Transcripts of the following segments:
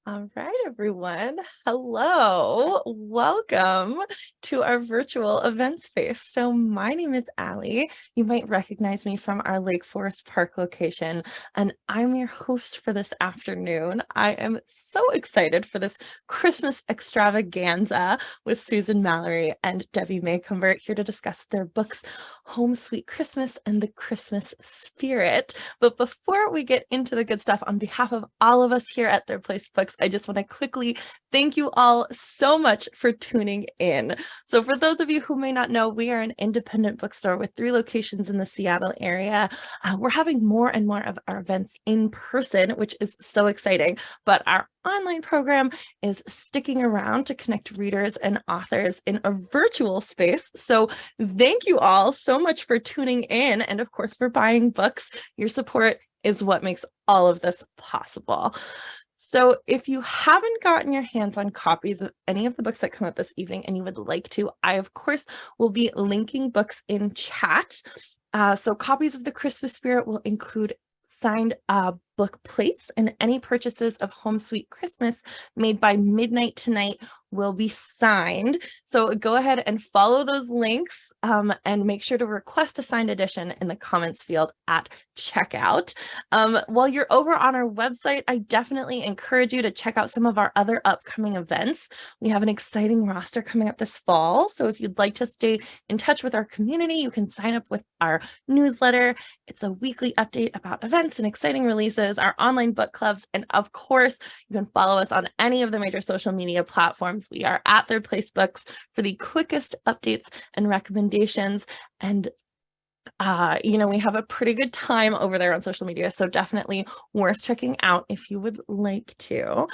All right, everyone. Hello. Welcome to our virtual event space. So my name is Allie. You might recognize me from our Lake Forest Park location, and I'm your host for this afternoon. I am so excited for this Christmas extravaganza with Susan Mallery and Debbie Macomber here to discuss their books, Home Sweet Christmas and the Christmas Spirit. But before we get into the good stuff, on behalf of all of us here at Their Place Books, I just want to quickly thank you all so much for tuning in. So for those of you who may not know, we are an independent bookstore with 3 locations in the Seattle area. We're having more and more of our events in person, which is so exciting, but our online program is sticking around to connect readers and authors in a virtual space. So thank you all so much for tuning in, and of course for buying books. Your support is what makes all of this possible. So if you haven't gotten your hands on copies of any of the books that come out this evening and you would like to, I, of course, will be linking books in chat. So copies of The Christmas Spirit will include signed book plates, and any purchases of Home Sweet Christmas made by midnight tonight will be signed. So go ahead and follow those links and make sure to request a signed edition in the comments field at checkout. While you're over on our website, I definitely encourage you to check out some of our other upcoming events. We have an exciting roster coming up this fall. So if you'd like to stay in touch with our community, you can sign up with our newsletter. It's a weekly update about events and exciting releases, our online book clubs, and of course, you can follow us on any of the major social media platforms. We are at Their Place Books for the quickest updates and recommendations. And we have a pretty good time over there on social media, so definitely worth checking out if you would like to.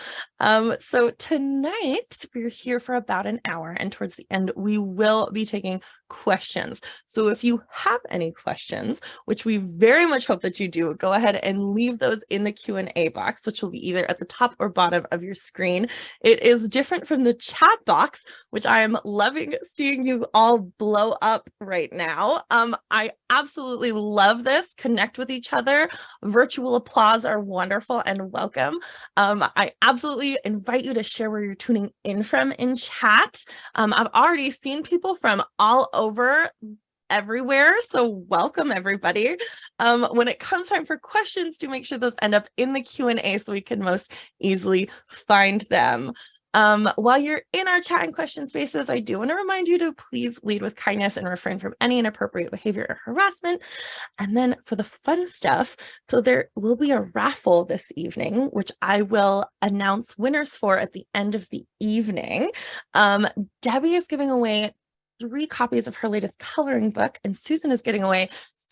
So tonight we're here for about an hour, and towards the end we will be taking questions. So if you have any questions, which we very much hope that you do, go ahead and leave those in the Q&A box, which will be either at the top or bottom of your screen. It is different from the chat box, which I am loving seeing you all blow up right now. I absolutely love this. Connect with each other. Virtual applause are wonderful and welcome. I absolutely invite you to share where you're tuning in from in chat. I've already seen people from all over everywhere, so welcome everybody. When it comes time for questions, do make sure those end up in the Q&A so we can most easily find them. While you're in our chat and question spaces, I do want to remind you to please lead with kindness and refrain from any inappropriate behavior or harassment. And then for the fun stuff, so there will be a raffle this evening, which I will announce winners for at the end of the evening. Debbie is giving away 3 copies of her latest coloring book, and Susan is getting away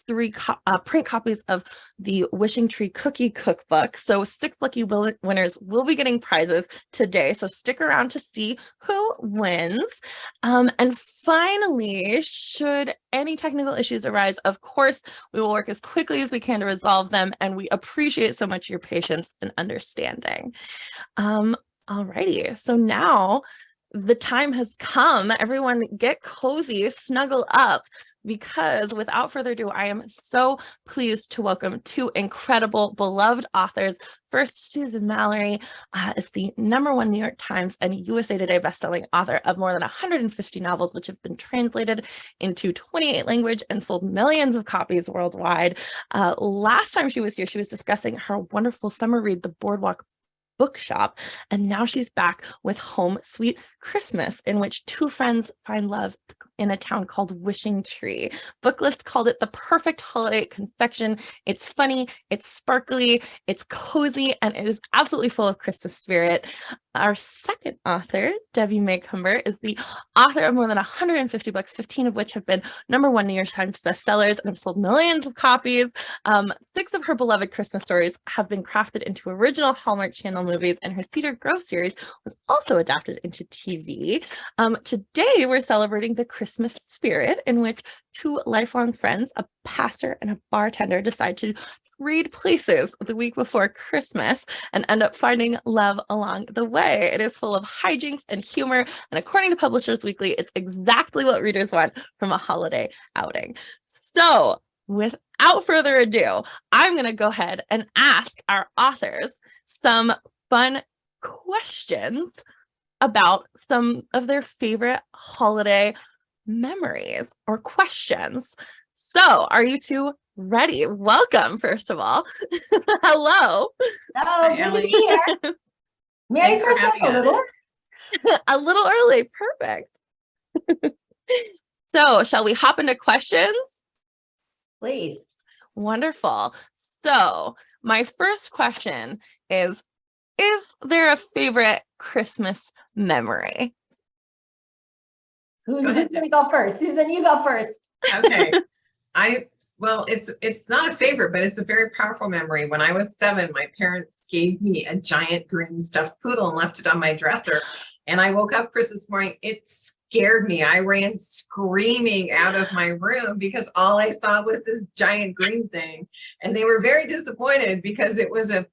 3 print copies of the Wishing Tree Cookie Cookbook. So 6 lucky winners will be getting prizes today. So stick around to see who wins. And finally, should any technical issues arise, of course, we will work as quickly as we can to resolve them. And we appreciate so much your patience and understanding. Alrighty, so now the time has come. Everyone get cozy, snuggle up, because without further ado, I am so pleased to welcome 2 incredible, beloved authors. First, Susan Mallery is the #1 New York Times and USA Today bestselling author of more than 150 novels, which have been translated into 28 languages and sold millions of copies worldwide. Last time she was here, she was discussing her wonderful summer read, The Boardwalk Bookshop, and now she's back with Home Sweet Christmas, in which 2 friends find love in a town called Wishing Tree. Booklist called it the perfect holiday confection. It's funny, it's sparkly, it's cozy, and it is absolutely full of Christmas spirit. Our second author, Debbie Macomber, is the author of more than 150 books, 15 of which have been #1 New York Times bestsellers and have sold millions of copies. 6 of her beloved Christmas stories have been crafted into original Hallmark Channel movies, and her Cedar Grove series was also adapted into TV. Today, we're celebrating the Christmas Spirit, in which 2 lifelong friends, a pastor and a bartender, decide to trade places the week before Christmas and end up finding love along the way. It is full of hijinks and humor, and according to Publishers Weekly, it's exactly what readers want from a holiday outing. So, without further ado, I'm going to go ahead and ask our authors some fun questions about some of their favorite holiday memories or questions. So are you two ready? Welcome, first of all. Hello. Oh, good to be here. Merry Thanks for Christmas, having us. A little early. Perfect. So shall we hop into questions? Please. Wonderful. So my first question is there a favorite Christmas memory? Who's going to go first? Susan, you go first. Okay. Well, it's not a favorite, but it's a very powerful memory. When I was 7, my parents gave me a giant green stuffed poodle and left it on my dresser. And I woke up Christmas morning. It scared me. I ran screaming out of my room because all I saw was this giant green thing. And they were very disappointed because it was a,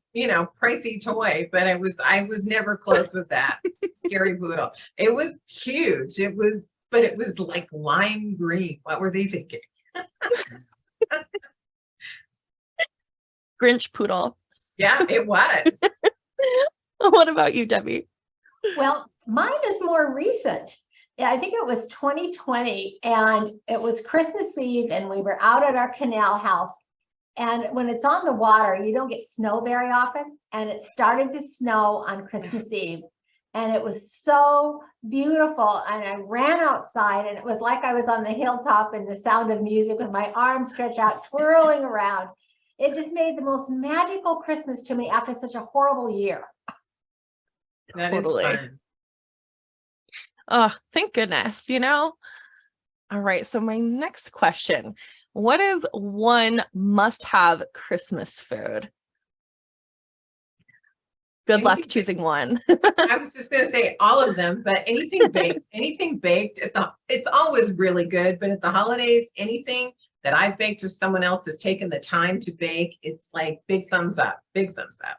pricey toy, but I was never close with that scary poodle. It was huge. But it was like lime green. What were they thinking? Grinch poodle. Yeah, it was. What about you, Debbie? Well, mine is more recent. Yeah, I think it was 2020, and it was Christmas Eve, and we were out at our canal house. And when it's on the water, you don't get snow very often. And it started to snow on Christmas Eve. And it was so beautiful. And I ran outside, and it was like I was on the hilltop in the Sound of Music with my arms stretched out, twirling around. It just made the most magical Christmas to me after such a horrible year. That Totally. is fun. Oh, thank goodness, All right, so my next question. What is one must-have Christmas food? Good luck choosing one. I was just going to say all of them, but anything baked, it's always really good. But at the holidays, anything that I've baked or someone else has taken the time to bake, it's like big thumbs up, big thumbs up.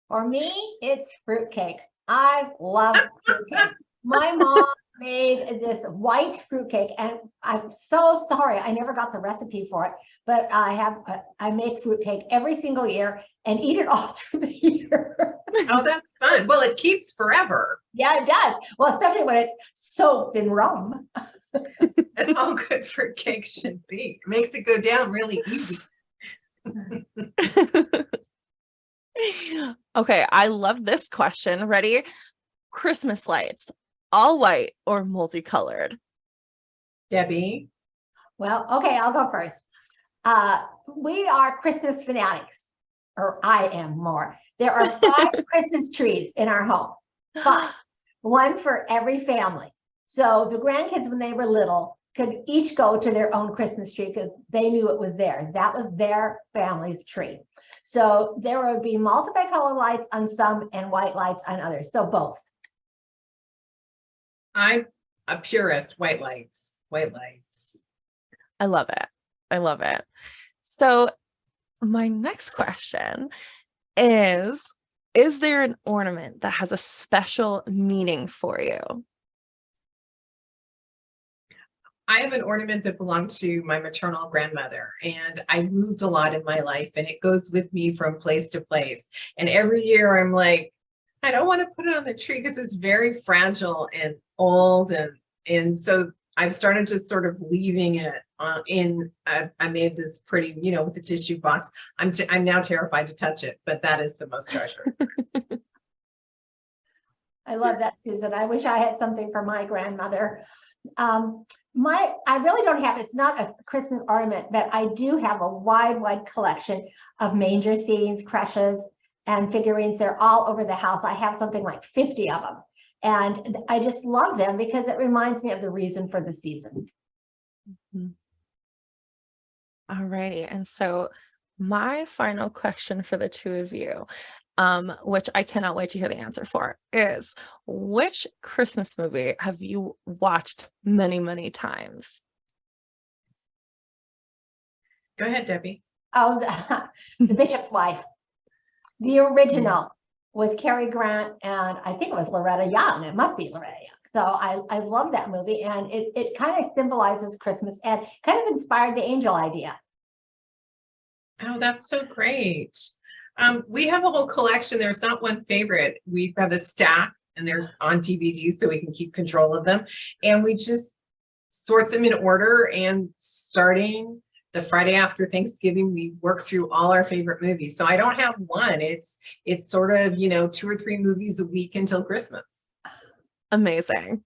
For me, it's fruitcake. I love fruitcake. My mom made this white fruitcake, and I'm so sorry I never got the recipe for it, but I make fruitcake every single year and eat it all through the year. Oh, that's fun. Well, it keeps forever. Yeah, it does. Well, especially when it's soaked in rum. That's all good fruitcake should be. It makes it go down really easy. Okay, I love this question. Ready? Christmas lights, all white or multicolored? Debbie? Well, okay, I'll go first. We are Christmas fanatics, or I am more. There are 5 Christmas trees in our home, 5, one for every family. So the grandkids, when they were little, could each go to their own Christmas tree because they knew it was theirs. That was their family's tree. So there would be multicolor lights on some and white lights on others. So both. I'm a purist. White lights. White lights. I love it. I love it. So my next question is there an ornament that has a special meaning for you? I have an ornament that belonged to my maternal grandmother, and I moved a lot in my life, and it goes with me from place to place. And every year I'm like, I don't want to put it on the tree because it's very fragile and old. And so I've started just sort of leaving it I made this pretty, with the tissue box. I'm now terrified to touch it, but that is the most treasured. I love that, Susan. I wish I had something for my grandmother. I really don't have, it's not a Christmas ornament, but I do have a wide collection of manger scenes, creches, and figurines. They're all over the house. I have something like 50 of them. And I just love them because it reminds me of the reason for the season. All righty. And so my final question for the two of you, which I cannot wait to hear the answer for, is which Christmas movie have you watched many, many times? Go ahead, Debbie. Oh, the Bishop's Wife, the original with Cary Grant, and I think it was Loretta Young. It must be Loretta Young. So I love that movie, and it kind of symbolizes Christmas and kind of inspired the angel idea. Oh, that's so great. We have a whole collection. There's not one favorite. We have a stack and there's on DVD so we can keep control of them. And we just sort them in order, and starting the Friday after Thanksgiving, we work through all our favorite movies. So I don't have one. It's sort of, 2 or 3 movies a week until Christmas. Amazing.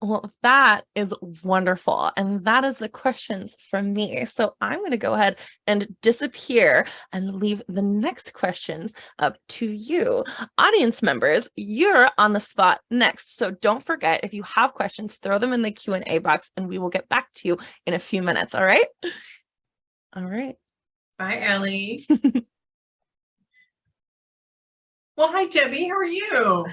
Well, that is wonderful. And that is the questions from me. So I'm going to go ahead and disappear and leave the next questions up to you. Audience members, you're on the spot next. So don't forget, if you have questions, throw them in the Q&A box and we will get back to you in a few minutes. All right? All right. Bye, Ellie. Well, hi, Debbie. How are you?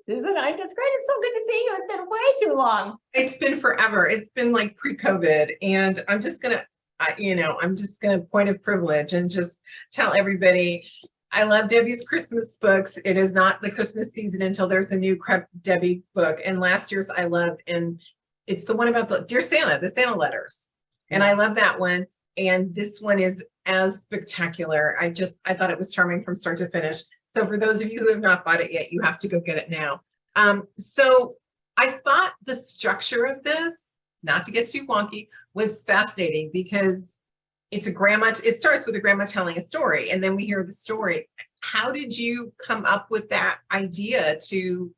Susan, I'm just great. It's so good to see you. It's been way too long. It's been forever. It's been like pre-COVID, and I'm just gonna, point of privilege and just tell everybody, I love Debbie's Christmas books. It is not the Christmas season until there's a new Debbie book, and last year's I loved, and it's the one about the Dear Santa, the Santa letters, and I love that one. And this one is as spectacular. I thought it was charming from start to finish. So for those of you who have not bought it yet, you have to go get it now. So I thought the structure of this, not to get too wonky, was fascinating because it starts with a grandma telling a story, and then we hear the story. How did you come up with that idea to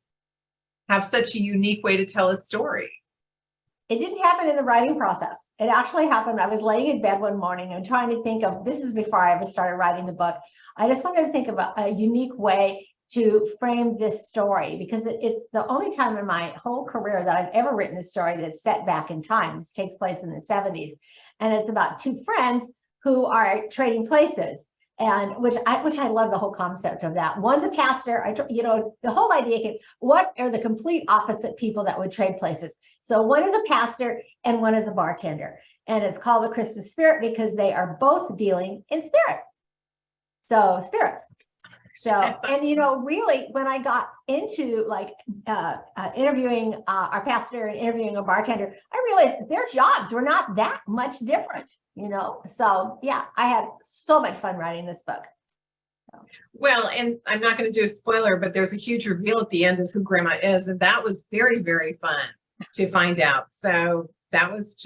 have such a unique way to tell a story? It didn't happen in the writing process. It actually happened. I was laying in bed one morning and trying to think of, this is before I ever started writing the book. I just wanted to think of a unique way to frame this story, because it's the only time in my whole career that I've ever written a story that's set back in time. This takes place in the 70s. And it's about 2 friends who are trading places. And which I love the whole concept of that. One's a pastor. The whole idea came, what are the complete opposite people that would trade places? So one is a pastor and one is a bartender. And it's called the Christmas Spirit because they are both dealing in spirit. So spirits. So, and really, when I got into interviewing our pastor and interviewing a bartender, I realized their jobs were not that much different, So yeah, I had so much fun writing this book. Well, and I'm not going to do a spoiler, but there's a huge reveal at the end of who Grandma is. And that was very, very fun to find out. So that was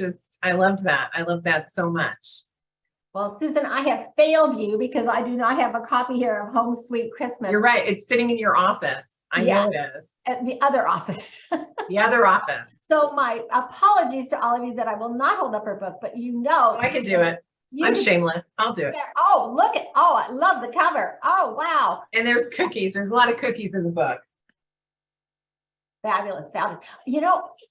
I loved that. I loved that so much. Well, Susan, I have failed you because I do not have a copy here of Home Sweet Christmas. You're right. It's sitting in your office. I know it is. At the other office. The other office. So my apologies to all of you that I will not hold up her book, but I can do it. I'm shameless. I'll do it. Oh, I love the cover. Oh, wow. And there's cookies. There's a lot of cookies in the book. Fabulous, fabulous.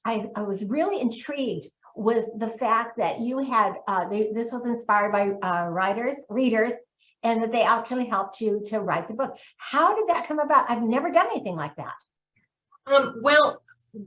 I was really intrigued with the fact that you had, this was inspired by readers, and that they actually helped you to write the book. How did that come about? I've never done anything like that. Well,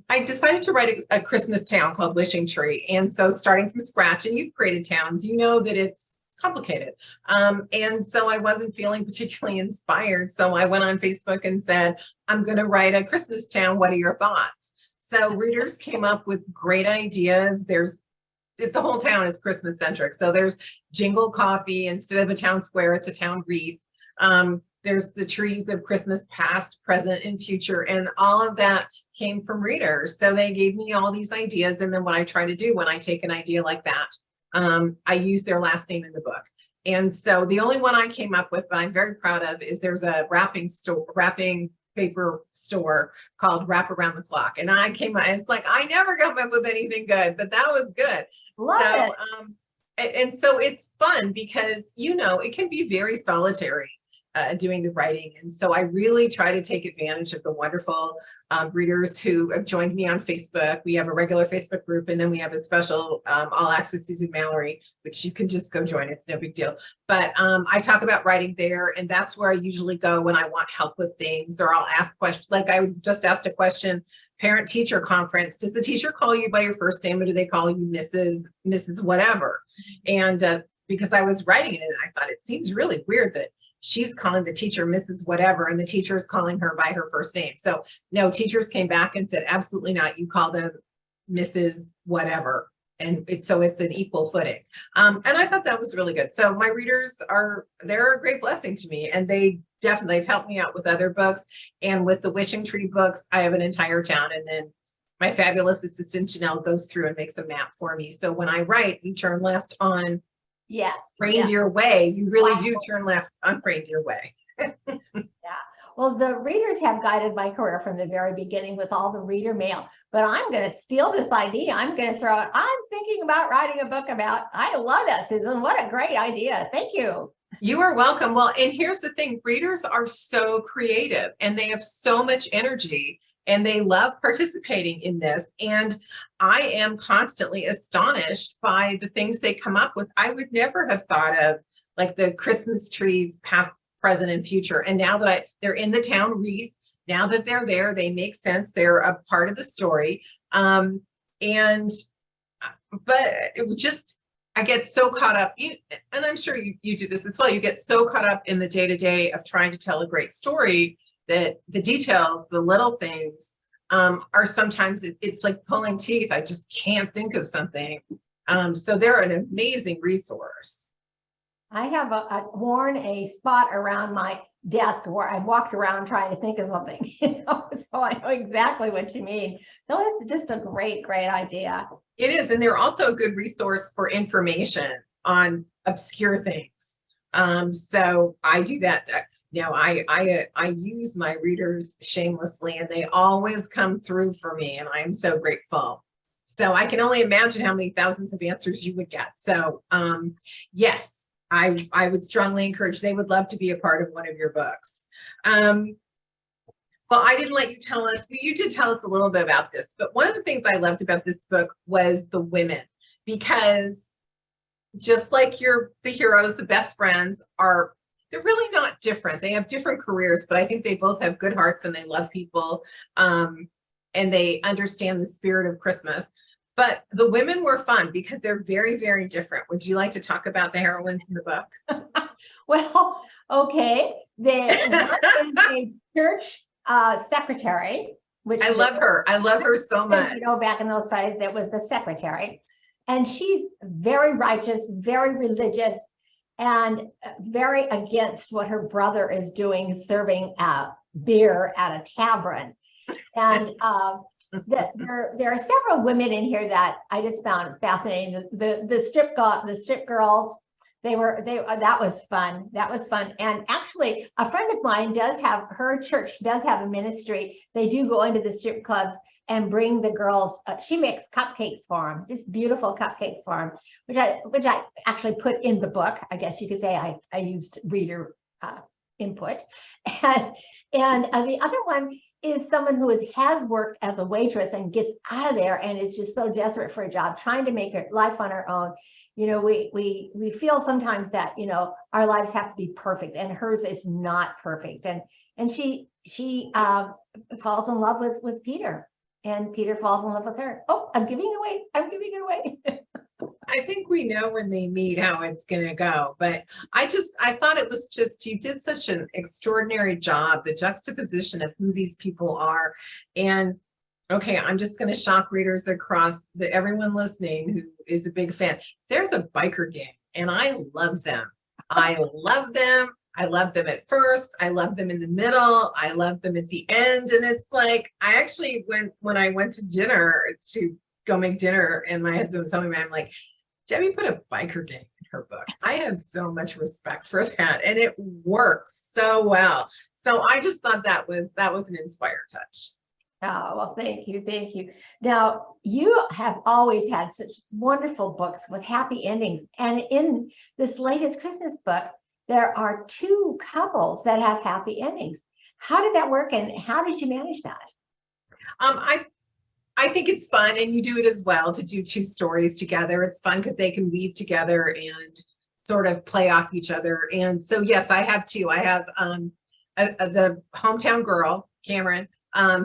I decided to write a Christmas town called Wishing Tree. And so starting from scratch, and you've created towns, you know that it's complicated. And so I wasn't feeling particularly inspired. So I went on Facebook and said, I'm going to write a Christmas town. What are your thoughts? So readers came up with great ideas. The whole town is Christmas centric. So there's jingle coffee. Instead of a town square, it's a town wreath. There's the trees of Christmas past, present, and future. And all of that came from readers. So they gave me all these ideas. And then what I try to do when I take an idea like that, I use their last name in the book. And so the only one I came up with, but I'm very proud of, is there's a wrapping paper store called Wrap Around the Clock. And it's like, I never come up with anything good, but that was good. Love it. And so it's fun because, it can be very solitary doing the writing. And so I really try to take advantage of the wonderful readers who have joined me on Facebook. We have a regular Facebook group, and then we have a special all access Susan Mallery, which you can just go join. It's no big deal. But I talk about writing there, and that's where I usually go when I want help with things, or I'll ask questions. Like I just asked a question, parent teacher conference. Does the teacher call you by your first name, or do they call you Mrs. whatever? And because I was writing it, and I thought it seems really weird that she's calling the teacher Mrs. whatever, and the teacher is calling her by her first name. So no, teachers came back and said, absolutely not. You call them Mrs. whatever. so it's an equal footing. And I thought that was really good. So my readers they're a great blessing to me, and they've helped me out with other books. And with the Wishing Tree books, I have an entire town, and then my fabulous assistant Janelle goes through and makes a map for me. So when I write, you turn left on Reindeer Way. You really do turn left on Reindeer Way. Yeah. Well, the readers have guided my career from the very beginning with all the reader mail, but I'm going to steal this idea. I'm going to throw it. I'm thinking about writing a book about, I love that, Susan. What a great idea. Thank you. You are welcome. Well, and here's the thing, readers are so creative and they have so much energy and they love participating in this. And I am constantly astonished by the things they come up with. I would never have thought of, like, the Christmas trees, past, present, and future. And now that they're in the town wreath, now that they're there, they make sense. They're a part of the story. But it was just, I get so caught up, and I'm sure you do this as well. You get so caught up in the day-to-day of trying to tell a great story that the details, the little things, are sometimes, it's like pulling teeth. I just can't think of something. So they're an amazing resource. I have worn a spot around my desk where I walked around trying to think of something, so I know exactly what you mean. So it's just a great idea. It is, and they're also a good resource for information on obscure things. So I do that. I use my readers shamelessly, and they always come through for me, and I am so grateful. So I can only imagine how many thousands of answers you would get. So yes. I would strongly encourage, they would love to be a part of one of your books. Well, I didn't let you tell us, but you did tell us a little bit about this, but one of the things I loved about this book was the women, because just like the heroes, the best friends they're really not different. They have different careers, but I think they both have good hearts and they love people, and they understand the spirit of Christmas. But the women were fun because they're very, very different. Would you like to talk about the heroines in the book? Well, okay. One is a church secretary, which I love her. I love her so much. Back in those days, that was the secretary. And she's very righteous, very religious, and very against what her brother is doing, serving beer at a tavern. And there are several women in here that I just found fascinating. The strip girls, that was fun. That was fun. And actually, a friend of mine her church does have a ministry. They do go into the strip clubs and bring the girls. She makes cupcakes for them, just beautiful cupcakes for them, which I actually put in the book. I guess you could say I used reader input. And the other one is someone who has worked as a waitress and gets out of there and is just so desperate for a job, trying to make her life on her own. We feel sometimes that, our lives have to be perfect, and hers is not perfect. And she falls in love with Peter, and Peter falls in love with her. Oh, I'm giving it away. I think we know when they meet how it's going to go, but I thought it was just, you did such an extraordinary job, the juxtaposition of who these people are. And okay, I'm just going to shock readers across everyone listening who is a big fan. There's a biker gang, and I love them. I love them. I love them at first. I love them in the middle. I love them at the end. And it's like, I actually, when I went to dinner to go make dinner and my husband was telling me, I'm like, Debbie put a biker gang in her book. I have so much respect for that, and it works so well. So I just thought that was an inspired touch. Oh, well, thank you. Now, you have always had such wonderful books with happy endings. And in this latest Christmas book, there are two couples that have happy endings. How did that work, and how did you manage that? I think it's fun, and you do it as well, to do two stories together. It's fun because they can weave together and sort of play off each other. And so, yes, I have two. I have the hometown girl, Camryn,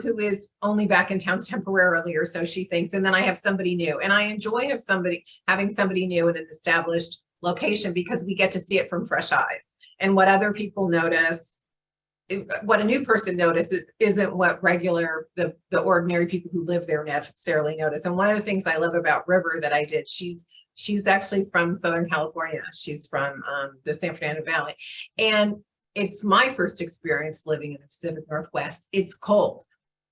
who is only back in town temporarily, or so she thinks. And then I have somebody new, and I enjoy having somebody new in an established location, because we get to see it from fresh eyes and what other people notice. what a new person notices isn't what the ordinary people who live there necessarily notice. And one of the things I love about River that I did, she's actually from Southern California. She's from the San Fernando Valley. And it's my first experience living in the Pacific Northwest. It's cold.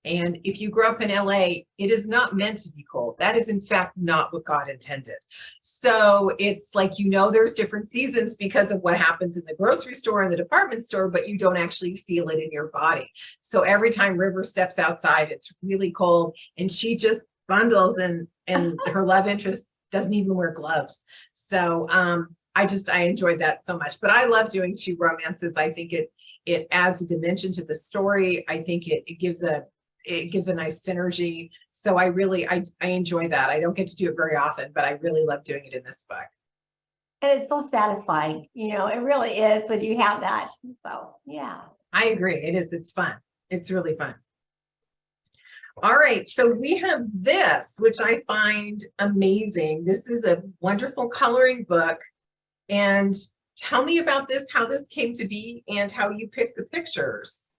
And if you grew up in LA, it is not meant to be cold. That is in fact not what God intended. So it's like, there's different seasons because of what happens in the grocery store and the department store, but you don't actually feel it in your body. So every time River steps outside, it's really cold, and she just bundles, and her love interest doesn't even wear gloves. So I enjoyed that so much. But I love doing two romances. I think it adds a dimension to the story. I think it gives a nice synergy. So I enjoy that. I don't get to do it very often, but I really love doing it in this book. And it's so satisfying. It really is when you have that. So yeah. I agree. It is. It's fun. It's really fun. All right. So we have this, which I find amazing. This is a wonderful coloring book. And tell me about this, how this came to be, and how you picked the pictures.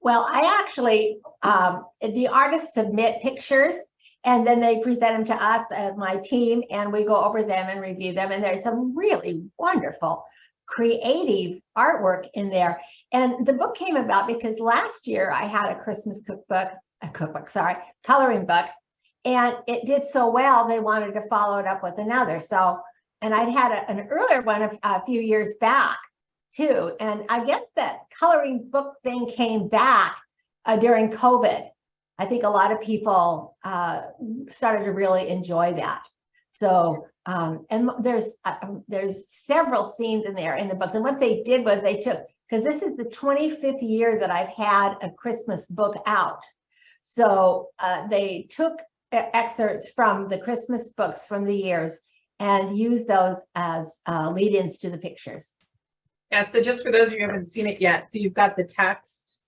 Well, I actually, the artists submit pictures, and then they present them to us as my team, and we go over them and review them. And there's some really wonderful, creative artwork in there. And the book came about because last year I had a Christmas coloring book, and it did so well, they wanted to follow it up with another. So, and I'd had an earlier one a few years back too. And I guess that coloring book thing came back during COVID. I think a lot of people started to really enjoy that. So, and there's several scenes in there in the books. And what they did was they took, because this is the 25th year that I've had a Christmas book out. So they took excerpts from the Christmas books from the years and used those as lead-ins to the pictures. Yeah, so just for those of you who haven't seen it yet, so you've got the text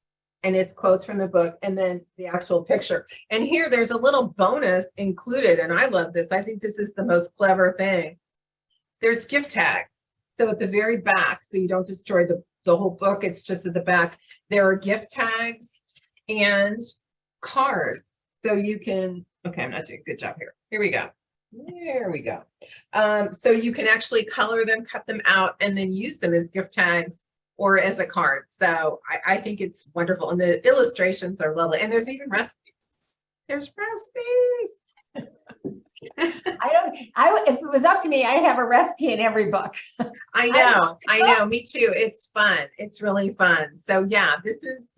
and it's quotes from the book, and then the actual picture. And here there's a little bonus included, and I love this. I think this is the most clever thing. There's gift tags. So at the very back, so you don't destroy the whole book, it's just at the back, there are gift tags and cards. So you can, okay, I'm not doing a good job here. Here we go. There we go. So you can actually color them, cut them out, and then use them as gift tags or as a card. So I think it's wonderful. And the illustrations are lovely. And there's even recipes. There's recipes. If it was up to me, I'd have a recipe in every book. I know, me too. It's fun. It's really fun. So yeah, this is,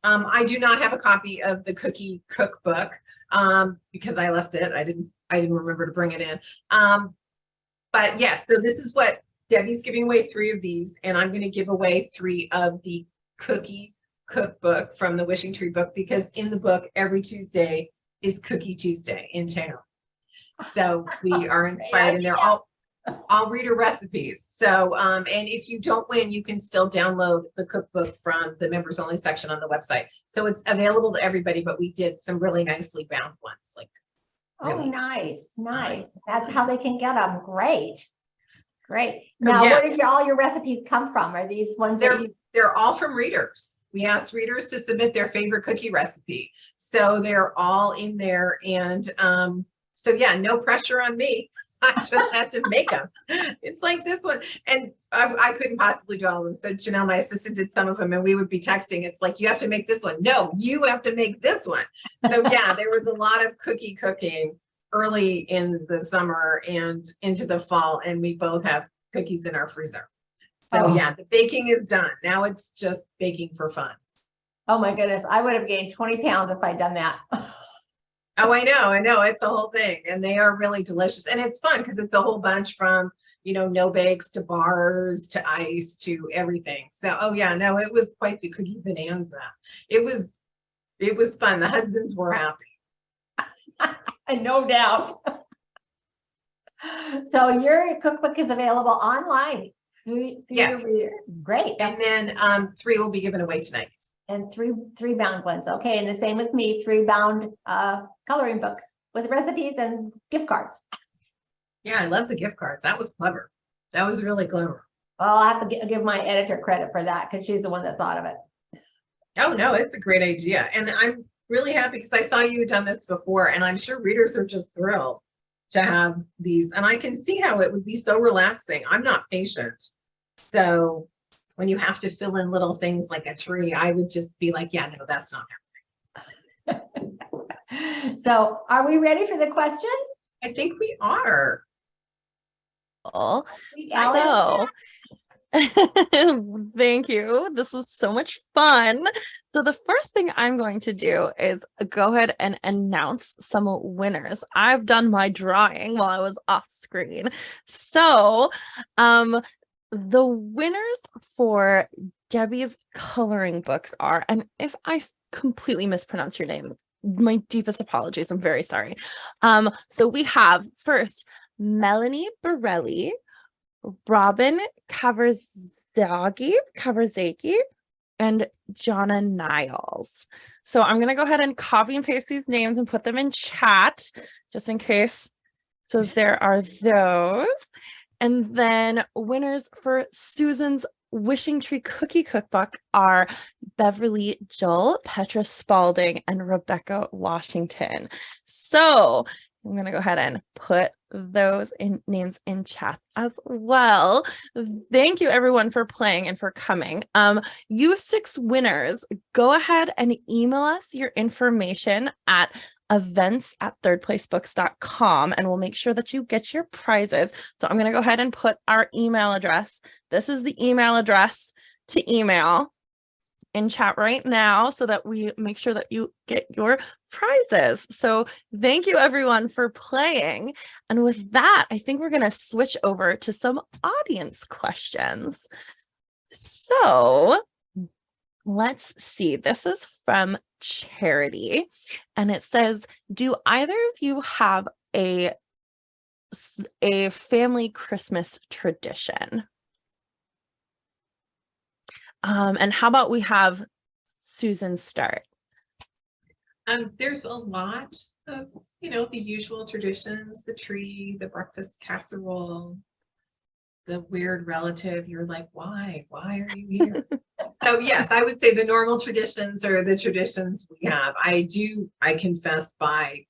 I do not have a copy of the cookie cookbook because I left it. I didn't remember to bring it in. But yes, so this is what Debbie's giving away 3 of these, and I'm going to give away 3 of the cookie cookbook from the Wishing Tree book, because in the book, every Tuesday is Cookie Tuesday in town. So we are inspired, and they're all reader recipes. So, and if you don't win, you can still download the cookbook from the members only section on the website. So it's available to everybody, but we did some really nicely bound ones. Like, really. Oh, nice. That's how they can get them. Great. Now, where did all your recipes come from? Are these ones they're all from readers. We asked readers to submit their favorite cookie recipe. So they're all in there. And so yeah, no pressure on me. I just had to make them. It's like this one. And I couldn't possibly do all of them. So Janelle, my assistant, did some of them, and we would be texting. It's like, you have to make this one. No, you have to make this one. So yeah, there was a lot of cookie cooking early in the summer and into the fall. And we both have cookies in our freezer. So yeah, the baking is done. Now it's just baking for fun. Oh my goodness. I would have gained 20 pounds if I'd done that. Oh, I know. It's a whole thing. And they are really delicious. And it's fun because it's a whole bunch from, no bakes to bars to ice to everything. So, oh yeah, no, it was quite the cookie bonanza. It was fun. The husbands were happy. No doubt. So your cookbook is available online. Yes. Great. And then 3 will be given away tonight. And three bound ones. Okay. And the same with me, 3 bound coloring books with recipes and gift cards. Yeah, I love the gift cards. That was clever. That was really clever. Well, I'll have to give my editor credit for that because she's the one that thought of it. Oh, no, it's a great idea. And I'm really happy because I saw you had done this before, and I'm sure readers are just thrilled to have these. And I can see how it would be so relaxing. I'm not patient. So when you have to fill in little things like a tree, I would just be like, yeah, no, that's not happening. So are we ready for the questions? I think we are. So, thank you. This was so much fun. So the first thing I'm going to do is go ahead and announce some winners. I've done my drawing while I was off screen. So the winners for Debbie's coloring books are, and if I completely mispronounce your name, my deepest apologies. I'm very sorry. So we have first Melanie Borelli, Robin Kavarzaki, and Jonna Niles. So I'm going to go ahead and copy and paste these names and put them in chat just in case. So there are those. And then winners for Susan's Wishing Tree Cookie Cookbook are Beverly Joel, Petra Spalding, and Rebecca Washington. So I'm going to go ahead and put those names in chat as well. Thank you everyone for playing and for coming. You 6 winners, go ahead and email us your information at events@thirdplacebooks.com and we'll make sure that you get your prizes. So I'm going to go ahead and put our email address. This is the email address to email in chat right now so that we make sure that you get your prizes. So thank you everyone for playing. And with that, I think we're going to switch over to some audience questions. So let's see. This is from Charity and it says, do either of you have a family Christmas tradition? And how about we have Susan start? There's a lot of, the usual traditions, the tree, the breakfast casserole, the weird relative. You're like, why are you here? So yes, I would say the normal traditions are the traditions we have. I confess, buy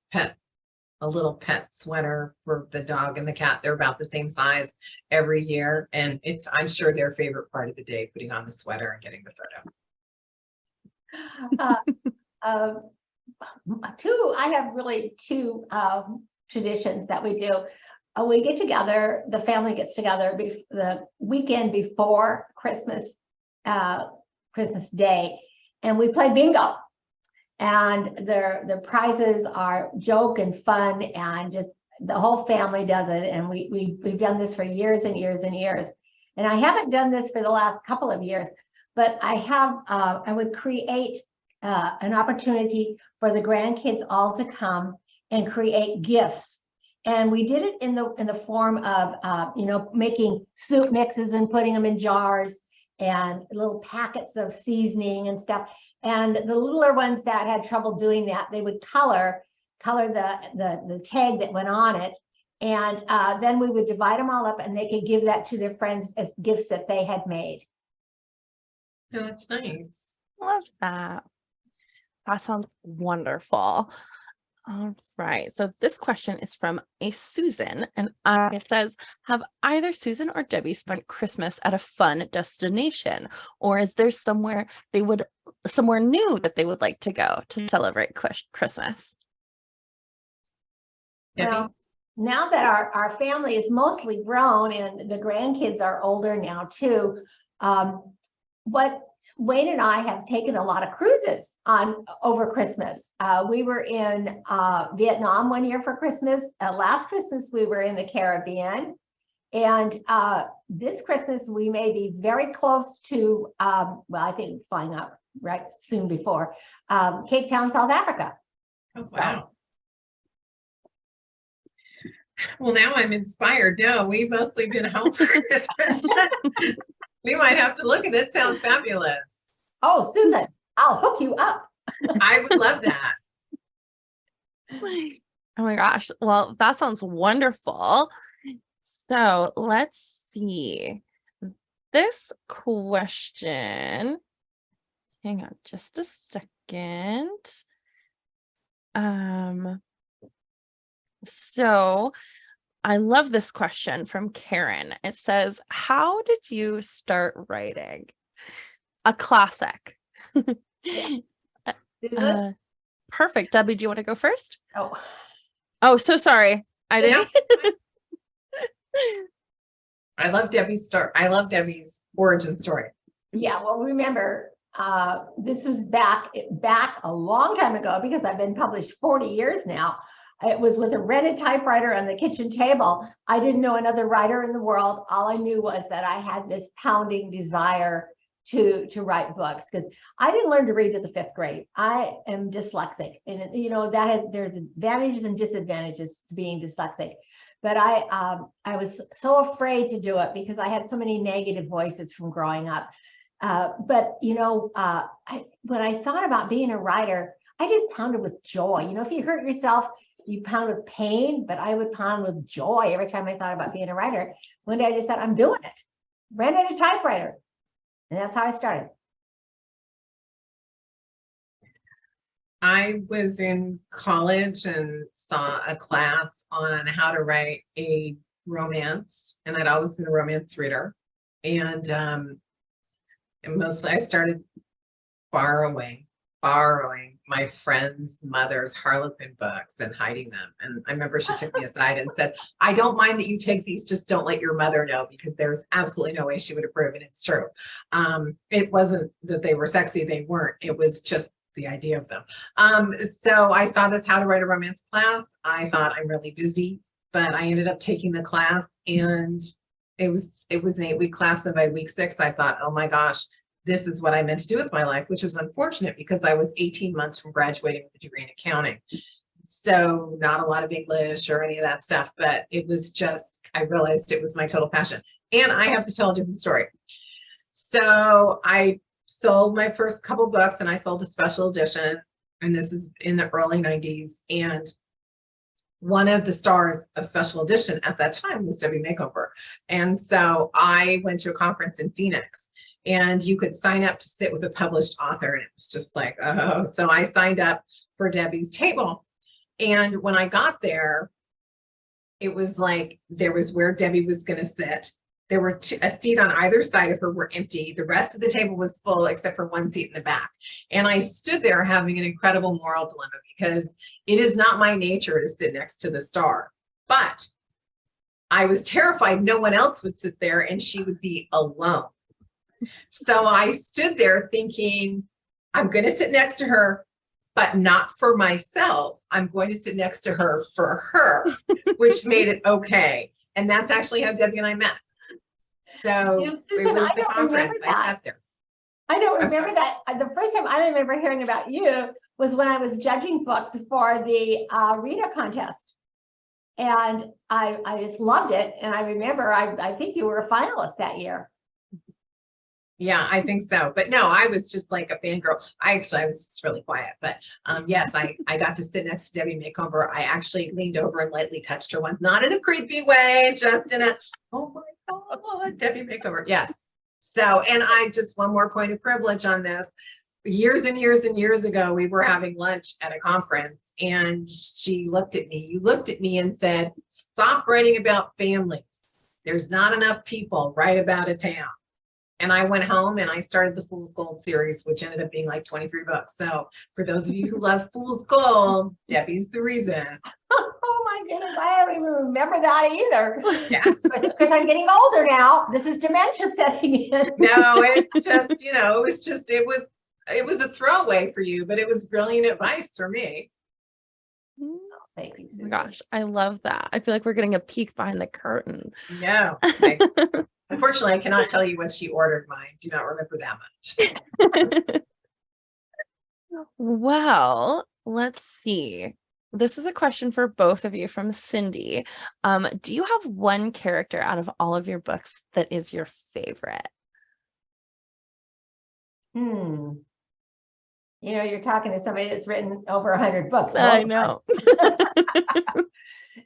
a little pet sweater for the dog and the cat. They're about the same size every year. And I'm sure their favorite part of the day, putting on the sweater and getting the photo. I have really two traditions that we do. We get together, the family gets together the weekend before Christmas Day, and we play bingo. And the prizes are joke and fun, and just the whole family does it. And we've done this for years and years and years. And I haven't done this for the last couple of years, but I would create an opportunity for the grandkids all to come and create gifts. And we did it in the form of making soup mixes and putting them in jars and little packets of seasoning and stuff. And the littler ones that had trouble doing that, they would color the tag that went on it. And then we would divide them all up and they could give that to their friends as gifts that they had made. Oh, that's nice. Love that. That sounds wonderful. All right. So this question is from a Susan, and it says, have either Susan or Debbie spent Christmas at a fun destination, or is there somewhere new that they would like to go to celebrate Christmas? Well, now that our family is mostly grown and the grandkids are older now too, what Wayne and I have taken a lot of cruises over Christmas. We were in Vietnam one year for Christmas. Last Christmas, we were in the Caribbean. And this Christmas, we may be very close to, I think flying up right soon before, Cape Town, South Africa. Oh, wow. Well, now I'm inspired. No, we've mostly been home for Christmas. We might have to look at that. Sounds fabulous. Oh, Susan, I'll hook you up. I would love that. Oh my gosh. Well, that sounds wonderful. So let's see. This question Hang on just a second. So I love this question from Karen. It says, how did you start writing? A classic. Perfect. Debbie, do you want to go first? Oh, so sorry. I didn't. I love Debbie's start. I love Debbie's origin story. Yeah, well, remember, this was back a long time ago, because I've been published 40 years now. It was with a rented typewriter on the kitchen table. I didn't know another writer in the world. All I knew was that I had this pounding desire to write books, because I didn't learn to read to the 5th grade. I am dyslexic, and you know there's advantages and disadvantages to being dyslexic. But I was so afraid to do it because I had so many negative voices from growing up. But you know, when I thought about being a writer, I just pounded with joy. You know, if you hurt yourself, you pound with pain, but I would pound with joy every time I thought about being a writer. One day I just said, I'm doing it. Rented a typewriter. And that's how I started. I was in college and saw a class on how to write a romance, and I'd always been a romance reader. And mostly I started borrowing my friend's mother's Harlequin books and hiding them. And I remember she took me aside and said, I don't mind that you take these, just don't let your mother know, because there's absolutely no way she would approve. And it's true. It wasn't that they were sexy, they weren't. It was just the idea of them. So I saw this how to write a romance class. I thought, I'm really busy, but I ended up taking the class, and it was an 8-week class. And by week 6, I thought, oh my gosh, this is what I meant to do with my life, which was unfortunate because I was 18 months from graduating with a degree in accounting. So not a lot of English or any of that stuff, but it was just, I realized it was my total passion. And I have to tell a different story. So I sold my first couple books, and I sold a special edition, and this is in the early 90s. And one of the stars of special edition at that time was Debbie Macomber. And so I went to a conference in Phoenix, and you could sign up to sit with a published author. And it was just like, oh, so I signed up for Debbie's table. And when I got there, it was like, there was where Debbie was going to sit. There were a seat on either side of her were empty. The rest of the table was full except for one seat in the back. And I stood there having an incredible moral dilemma, because it is not my nature to sit next to the star. But I was terrified no one else would sit there and she would be alone. So I stood there thinking, I'm going to sit next to her, but not for myself. I'm going to sit next to her for her, which made it okay. And that's actually how Debbie and I met. So Susan, it was the conference. I sat there. I don't remember that. The first time I remember hearing about you was when I was judging books for the Rita contest. And I just loved it. And I remember, I think you were a finalist that year. Yeah, I think so. But no, I was just like a fangirl. I was just really quiet. But yes, I got to sit next to Debbie Macomber. I actually leaned over and lightly touched her once, not in a creepy way, just in a, oh my God, Debbie Macomber. Yes. So, and I just, one more point of privilege on this. Years and years and years ago, we were having lunch at a conference, and she looked at me. You looked at me and said, stop writing about families. There's not enough people. Write about a town. And I went home and I started the Fool's Gold series, which ended up being like 23 books. So for those of you who love Fool's Gold, Debbie's the reason. Oh my goodness, I don't even remember that either. Yeah. Because I'm getting older now. This is dementia setting in. No, it's just, you know, it was a throwaway for you, but it was brilliant advice for me. Oh, thank you, Susan. Gosh, I love that. I feel like we're getting a peek behind the curtain. No. Unfortunately, I cannot tell you what she ordered. Mine. Do not remember that much. Well, let's see. This is a question for both of you from Cindy. Do you have one character out of all of your books that is your favorite? You know, you're talking to somebody that's written over 100 books. I know.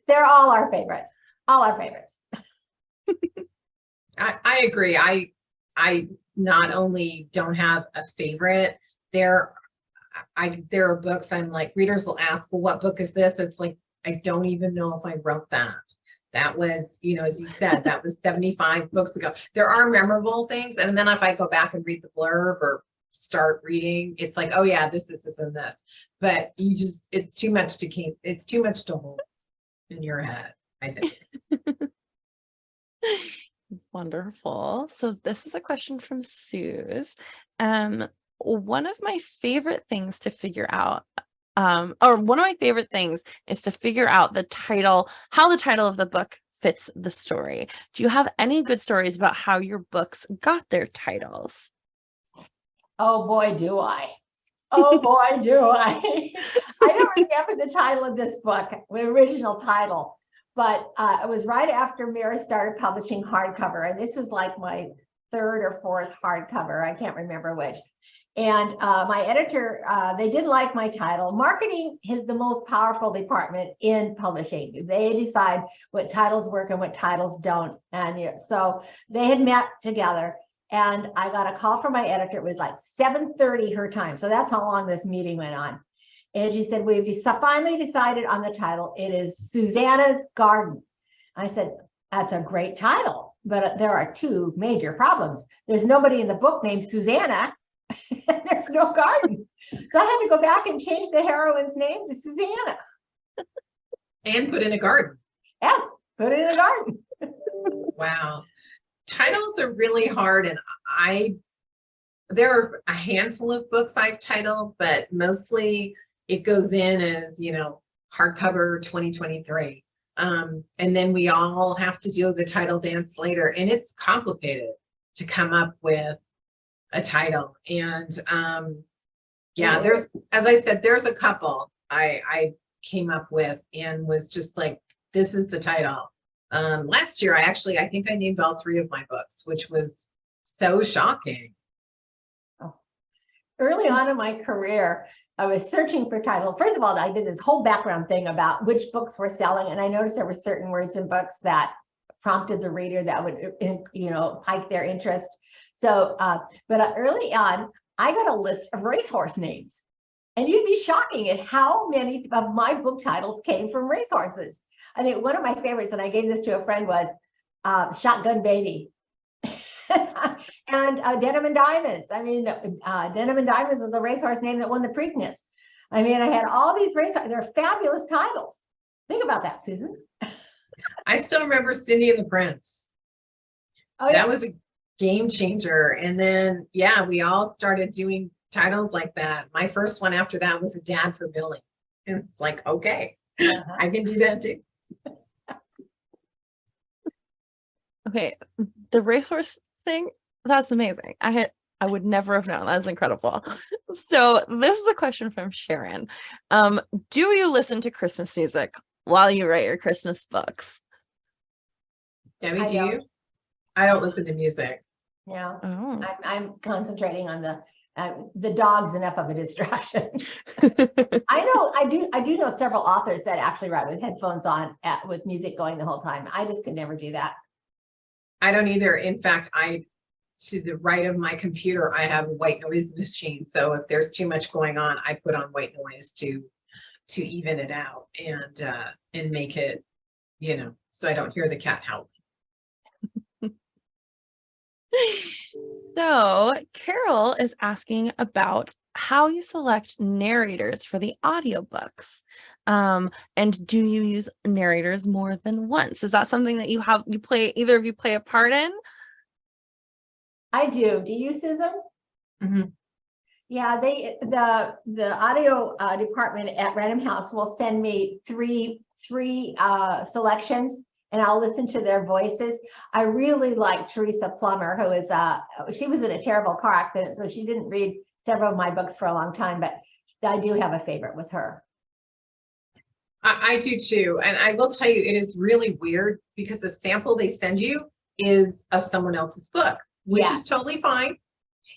They're all our favorites. All our favorites. I agree. I not only don't have a favorite, there are books I'm like, readers will ask, well, what book is this? It's like, I don't even know if I wrote that. That was, as you said, that was 75 books ago. There are memorable things. And then if I go back and read the blurb or start reading, it's like, oh yeah, this and this. But it's too much to hold in your head, I think. Wonderful. So this is a question from Suze. One of my favorite things to figure out, or one of my favorite things is to figure out how the title of the book fits the story. Do you have any good stories about how your books got their titles? Oh boy, do I. Oh boy, do I. I don't remember the title of this book, the original title, but it was right after Mira started publishing hardcover. And this was like my third or fourth hardcover. I can't remember which. And my editor, they didn't like my title. Marketing is the most powerful department in publishing. They decide what titles work and what titles don't. And so they had met together, and I got a call from my editor. It was like 7:30 her time. So that's how long this meeting went on. And she said, we've finally decided on the title. It is Susanna's Garden. I said, that's a great title, but there are two major problems. There's nobody in the book named Susanna. There's no garden. So I had to go back and change the heroine's name to Susanna. And put in a garden. Yes, put it in a garden. Wow. Titles are really hard. And there are a handful of books I've titled, but mostly it goes in as, hardcover 2023. And then we all have to do the title dance later. And it's complicated to come up with a title. And there's, as I said, there's a couple I came up with and was just like, this is the title. Last year, I think I named all three of my books, which was so shocking. Oh. Early on in my career, I was searching for title. First of all, I did this whole background thing about which books were selling. And I noticed there were certain words in books that prompted the reader that would, pique their interest. So, but early on, I got a list of racehorse names, and you'd be shocking at how many of my book titles came from racehorses. I think one of my favorites, and I gave this to a friend, was Shotgun Baby. And Denim and Diamonds. I mean, Denim and Diamonds was the racehorse name that won the Preakness. I mean, I had all these racehorses. They're fabulous titles. Think about that, Susan. I still remember Cindy and the Prince. Oh, yeah. That was a game changer. And then, we all started doing titles like that. My first one after that was A Dad for Billy. And it's like, okay, I can do that too. Okay, the racehorse thing, that's amazing. I would never have known. That's incredible. So this is a question from Sharon. Do you listen to Christmas music while you write your Christmas books? Debbie, do you? I don't listen to music. Yeah, Oh. I'm concentrating on the dog's enough of a distraction. I do know several authors that actually write with headphones on with music going the whole time. I just could never do that. I don't either. In fact, to the right of my computer, I have a white noise machine. So if there's too much going on, I put on white noise to even it out and make it, so I don't hear the cat howling. So Carol is asking about how you select narrators for the audiobooks. And do you use narrators more than once? Is that something that either of you play a part in? I do. Do you, Susan? Mm-hmm. Yeah, the audio department at Random House will send me three selections, and I'll listen to their voices. I really like Teresa Plummer, who is she was in a terrible car accident, so she didn't read several of my books for a long time, but I do have a favorite with her. I do too. And I will tell you, it is really weird because the sample they send you is of someone else's book, which is totally fine.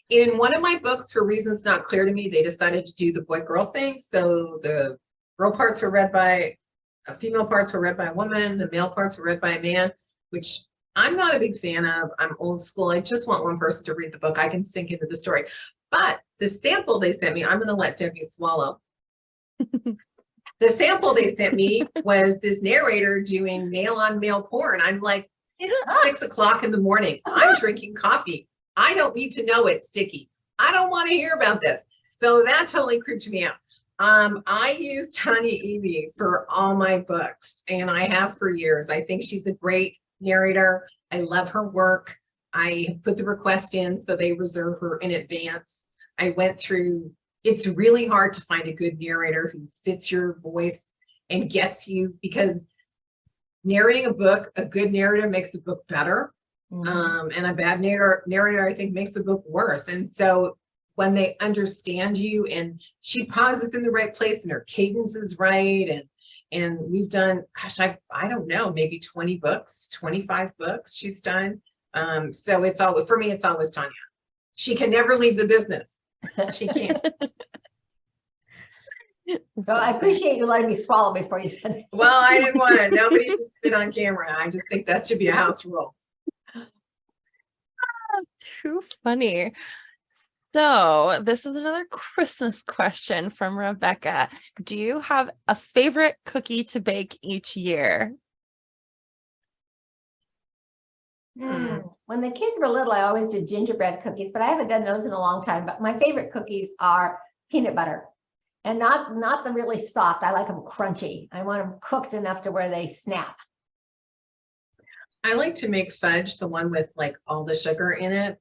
In one of my books, for reasons not clear to me, they decided to do the boy-girl thing. So the girl parts were read by female parts were read by a woman, the male parts were read by a man, which I'm not a big fan of. I'm old school. I just want one person to read the book. I can sink into the story. But the sample they sent me, I'm going to let Debbie swallow. The sample they sent me was this narrator doing male on male porn. I'm like, it's 6 o'clock in the morning. I'm drinking coffee. I don't need to know it's sticky. I don't want to hear about this. So that totally creeped me out. I use Tanya Eby for all my books, and I have for years. I think she's a great narrator. I love her work. I have put the request in, so they reserve her in advance. I went through, it's really hard to find a good narrator who fits your voice and gets you, because narrating a book, a good narrator makes the book better. And a bad narrator, I think, makes the book worse. And so when they understand you, and she pauses in the right place and her cadence is right, and we've done, gosh, I don't know, maybe 20 books, 25 books she's done. So it's always, for me, it's always Tanya. She can never leave the business. She can't. So I appreciate you letting me swallow before you said it. Well, I didn't want to. Nobody should spit on camera. I just think that should be a house rule. Too funny. So this is another Christmas question from Rebecca. Do you have a favorite cookie to bake each year? When the kids were little, I always did gingerbread cookies, but I haven't done those in a long time. But my favorite cookies are peanut butter, and not the really soft. I like them crunchy. I want them cooked enough to where they snap. I like to make fudge, the one with like all the sugar in it.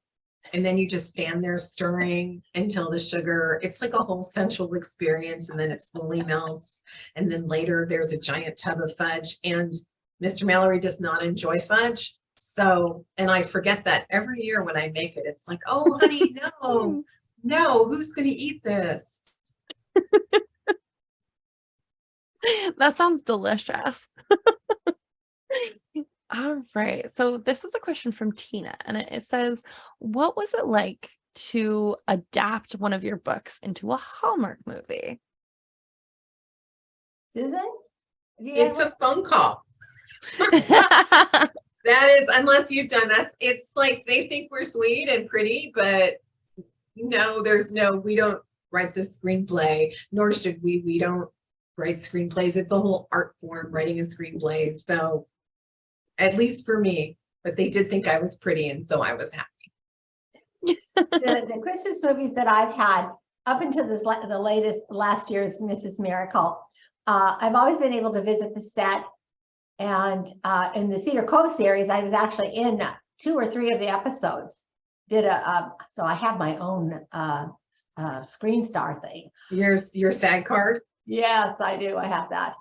And then you just stand there stirring until the sugar, it's like a whole sensual experience. And then it slowly melts. And then later there's a giant tub of fudge. And Mr. Mallery does not enjoy fudge. So, and I forget that every year when I make it, it's like, oh, honey, no, who's going to eat this? That sounds delicious. All right. So this is a question from Tina, and it says, what was it like to adapt one of your books into a Hallmark movie? Susan? It's a phone call. That is, unless you've done that, it's like they think we're sweet and pretty, but no, we don't write the screenplay, nor should we. We don't write screenplays. It's a whole art form, writing a screenplay. So at least for me, but they did think I was pretty, and so I was happy. The Christmas movies that I've had up until the latest last year's Mrs. Miracle, I've always been able to visit the set. And in the Cedar Cove series, I was actually in 2 or 3 of the episodes. So I have my own screen star thing. Your SAG card? Yes, I do. I have that.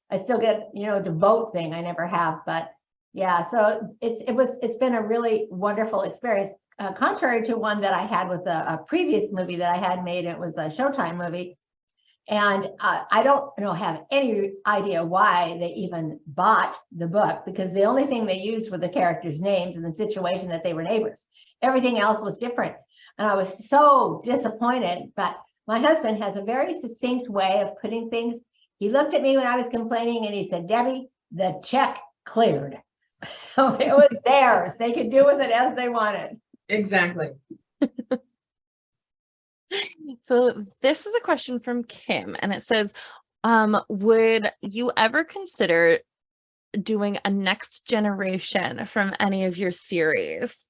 I still get, the vote thing. I never have, but yeah. So it's been a really wonderful experience. Contrary to one that I had with a previous movie that I had made, it was a Showtime movie. And I don't have any idea why they even bought the book, because the only thing they used were the characters' names and the situation that they were neighbors. Everything else was different. And I was so disappointed. But my husband has a very succinct way of putting things. He looked at me when I was complaining and he said, Debbie, the check cleared. So it was theirs. They could do with it as they wanted. Exactly. So this is a question from Kim, and it says, would you ever consider doing a next generation from any of your series?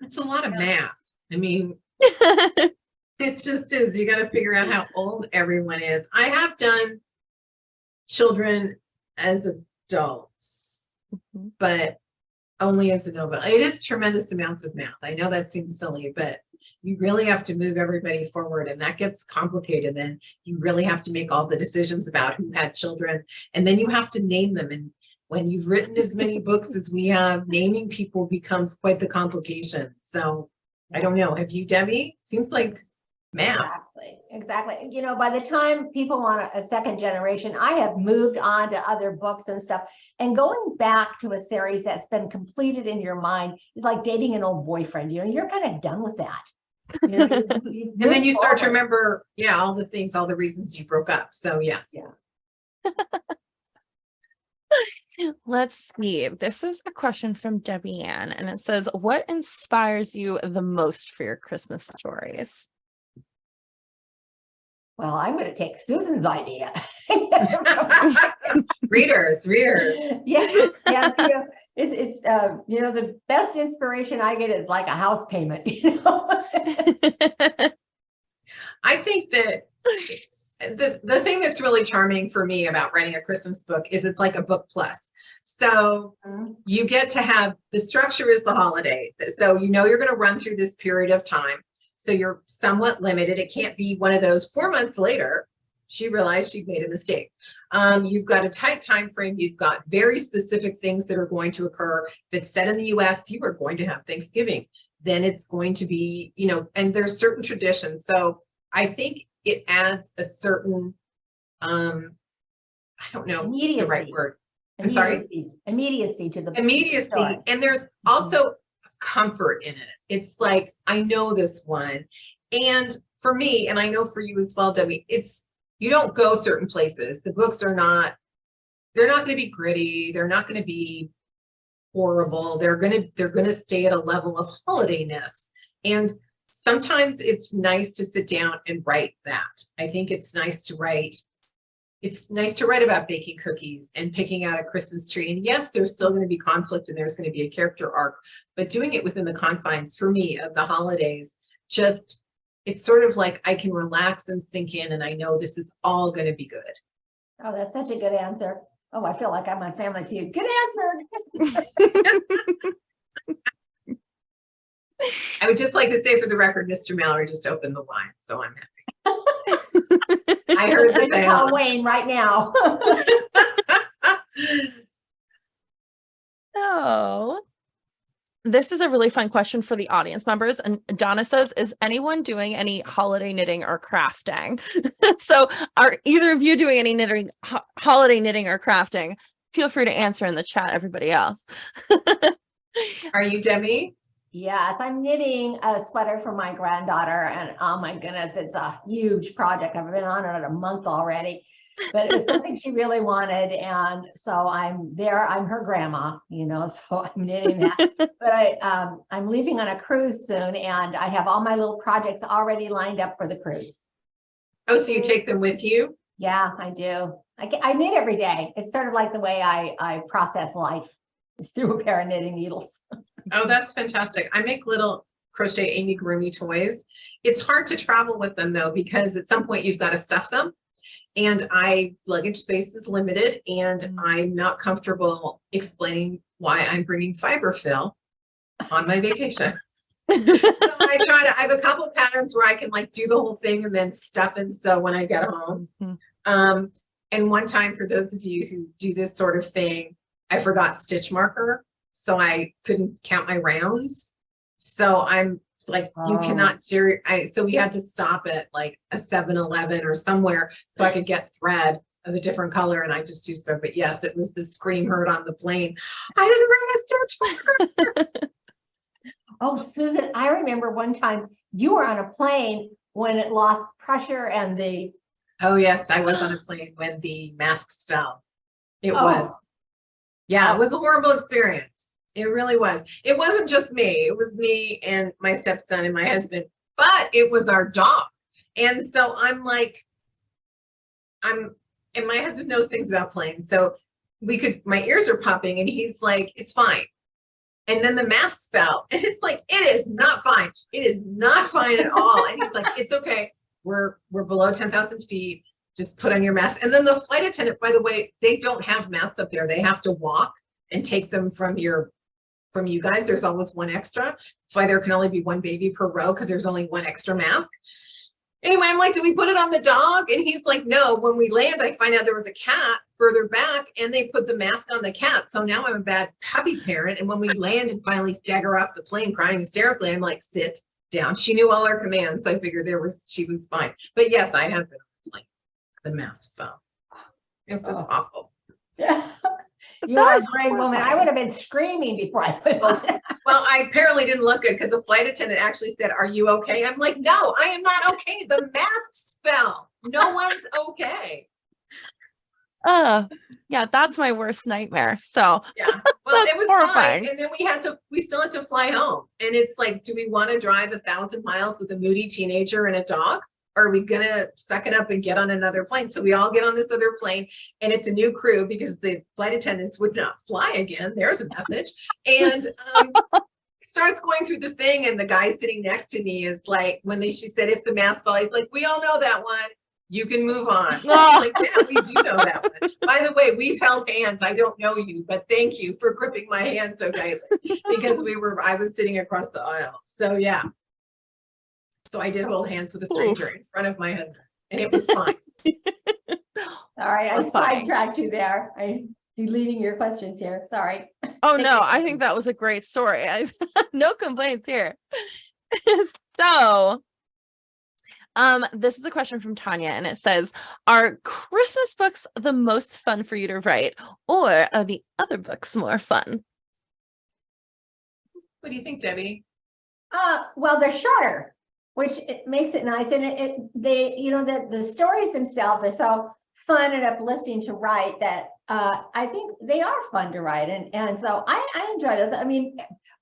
It's a lot of math. I mean, it just is. You got to figure out how old everyone is. I have done children as adults, but only as a novel. It is tremendous amounts of math. I know that seems silly, but you really have to move everybody forward, and that gets complicated. Then you really have to make all the decisions about who had children, and then you have to name them. And when you've written as many books as we have, naming people becomes quite the complication. So I don't know. Have you, Debbie? Seems like math. Exactly. By the time people want a second generation, I have moved on to other books and stuff. And going back to a series that's been completed in your mind is like dating an old boyfriend. You're kind of done with that. And then you start to remember, all the things, all the reasons you broke up. So yes. Yeah. Let's see. This is a question from Debbie Ann, and it says, what inspires you the most for your Christmas stories? Well, I'm going to take Susan's idea. Readers. Yes, it's the best inspiration I get is like a house payment. I think that the thing that's really charming for me about writing a Christmas book is it's like a book plus. So you get to have, the structure is the holiday. So you're going to run through this period of time. So you're somewhat limited. It can't be one of those 4 months later, she realized she'd made a mistake. You've got a tight time frame. You've got very specific things that are going to occur. If it's set in the US, you are going to have Thanksgiving. Then it's going to be, and there's certain traditions. So I think it adds a certain, I don't know the right word. I'm sorry? Immediacy to the immediacy. story. And there's also comfort in it. It's like, I know this one. And for me, and I know for you as well, Debbie, you don't go certain places. The books they're not going to be gritty. They're not going to be horrible. They're going to stay at a level of holidayness. And sometimes it's nice to sit down and write that. I think it's nice to write. It's nice to write about baking cookies and picking out a Christmas tree. And yes, there's still going to be conflict and there's going to be a character arc, but doing it within the confines for me of the holidays, it's sort of like I can relax and sink in and I know this is all going to be good. Oh, that's such a good answer. Oh, I feel like I'm on Family Feud. Good answer. I would just like to say for the record, Mr. Mallery just opened the wine, so I'm happy. I heard the sound. Call Wayne right now. Oh, this is a really fun question for the audience members. And Donna says, is anyone doing any holiday knitting or crafting? So are either of you doing any knitting, holiday knitting or crafting? Feel free to answer in the chat, everybody else. Are you, Debbie? Yes, I'm knitting a sweater for my granddaughter, and oh my goodness, it's a huge project. I've been on it a month already, but it's something she really wanted, and so I'm there. I'm her grandma, so I'm knitting that. But I'm leaving on a cruise soon, and I have all my little projects already lined up for the cruise. Oh, so you take them with you? Yeah, I do. I knit every day. It's sort of like the way I process life, is through a pair of knitting needles. Oh, that's fantastic. I make little crochet amigurumi toys. It's hard to travel with them though, because at some point you've got to stuff them. And luggage space is limited and I'm not comfortable explaining why I'm bringing fiber fill on my vacation. So I have a couple of patterns where I can do the whole thing and then stuff and sew when I get home. And one time, for those of you who do this sort of thing, I forgot stitch marker. So I couldn't count my rounds. So I'm like, you cannot so we had to stop at like a 7-Eleven or somewhere so I could get thread of a different color and I just used thread. But yes, it was the scream heard on the plane. I didn't bring a stitch marker. Oh, Susan, I remember one time you were on a plane when it lost pressure and Oh yes, I was on a plane when the masks fell. It was. Yeah, it was a horrible experience. It really was. It wasn't just me. It was me and my stepson and my husband, but it was our dog. And so and my husband knows things about planes. So my ears are popping and he's like, it's fine. And then the mask fell and it's like, it is not fine. It is not fine at all. And he's like, it's okay. We're below 10,000 feet. Just put on your mask. And then the flight attendant, by the way, they don't have masks up there. They have to walk and take them from you guys. There's always one extra. That's why there can only be one baby per row because there's only one extra mask. Anyway, I'm like, do we put it on the dog? And he's like, no. When we land, I find out there was a cat further back and they put the mask on the cat. So now I'm a bad puppy parent. And when we land and finally stagger off the plane crying hysterically, I'm like, sit down. She knew all our commands. So I figured she was fine. But yes, I have been like the mask fell. It was awful. Yeah. You are a brave woman. I would have been screaming before I put on. Well, I apparently didn't look good because the flight attendant actually said, are you okay? I'm like, no, I am not okay. The masks fell. No one's okay. Yeah, that's my worst nightmare. So Yeah. Well, it was horrifying. fine. And then we still had to fly home. And it's like, do we want to drive 1,000 miles with a moody teenager and a dog? Or are we going to suck it up and get on another plane? So we all get on this other plane, and it's a new crew because the flight attendants would not fly again. There's a message. And starts going through the thing, and the guy sitting next to me is like, she said, if the mask fell, he's like, we all know that one. You can move on. Like, yeah, we do know that one. By the way, we've held hands. I don't know you, but thank you for gripping my hand so tightly, because I was sitting across the aisle. So yeah. So I did hold hands with a stranger in front of my husband, and it was fine. Sorry, I sidetracked you there. I'm deleting your questions here. Sorry. Oh no, I think that was a great story. No complaints here. So this is a question from Tanya, and it says, are Christmas books the most fun for you to write, or are the other books more fun? What do you think, Debbie? Well, they're shorter, which it makes it nice. And the stories themselves are so fun and uplifting to write that I think they are fun to write. And so I enjoy those. I mean,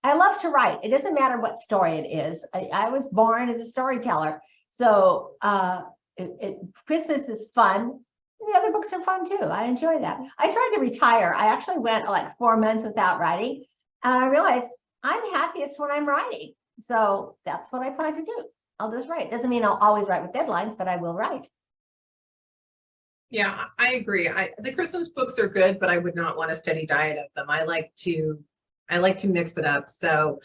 I love to write. It doesn't matter what story it is. I was born as a storyteller. So Christmas is fun. The other books are fun too. I enjoy that. I tried to retire. I actually went like 4 months without writing. And I realized I'm happiest when I'm writing. So that's what I plan to do. I'll just write. Doesn't mean I'll always write with deadlines, but I will write. Yeah, I agree. The Christmas books are good, but I would not want a steady diet of them. I like to mix it up. So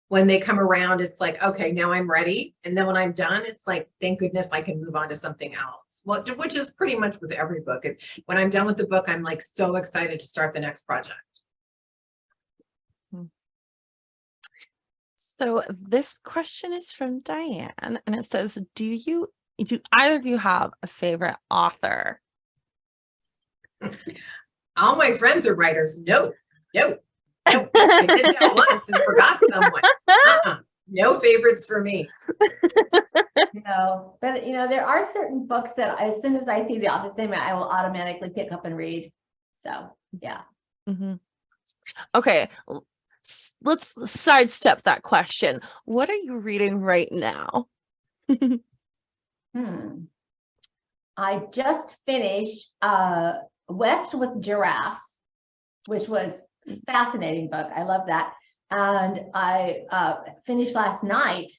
when they come around, it's like, okay, now I'm ready. And then when I'm done, it's like, thank goodness I can move on to something else. Well, which is pretty much with every book. When I'm done with the book, I'm like so excited to start the next project. So this question is from Diane, and it says, do either of you have a favorite author? All my friends are writers. No. I did that once and forgot someone. No favorites for me. No, but there are certain books that as soon as I see the author's name, I will automatically pick up and read. So yeah. Mm-hmm. Okay, let's sidestep that question. What are you reading right now? I just finished West with Giraffes, which was a fascinating book. I love that. And I finished last night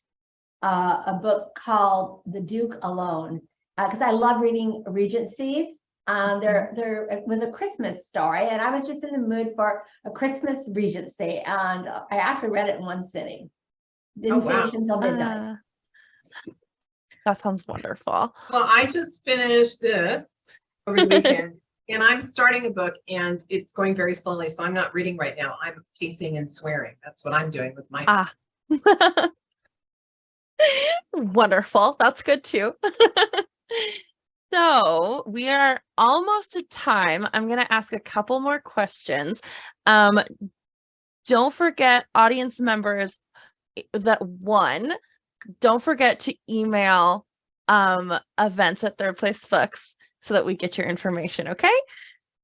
a book called The Duke Alone, because I love reading Regencies. It was a Christmas story, and I was just in the mood for a Christmas Regency, and I actually read it in one sitting. Didn't finish until midnight. That sounds wonderful. Well, I just finished this over the weekend, and I'm starting a book, and it's going very slowly, so I'm not reading right now. I'm pacing and swearing. That's what I'm doing with my Wonderful. That's good too. So we are almost at time. I'm going to ask a couple more questions. Don't forget, audience members, don't forget to email events at Third Place Books so that we get your information.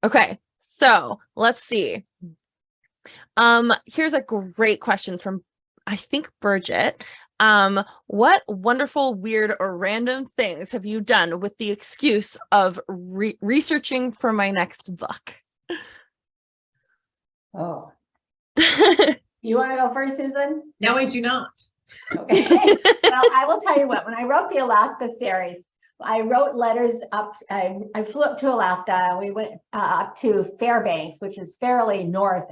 Okay, so let's see. Here's a great question from, I think, Bridget. What wonderful, weird, or random things have you done with the excuse of researching for my next book? Oh. You want to go first, Susan? No, I do not. Okay. Well, I will tell you what, when I wrote the Alaska series, I wrote letters up. I flew up to Alaska. We went up to Fairbanks, which is fairly north,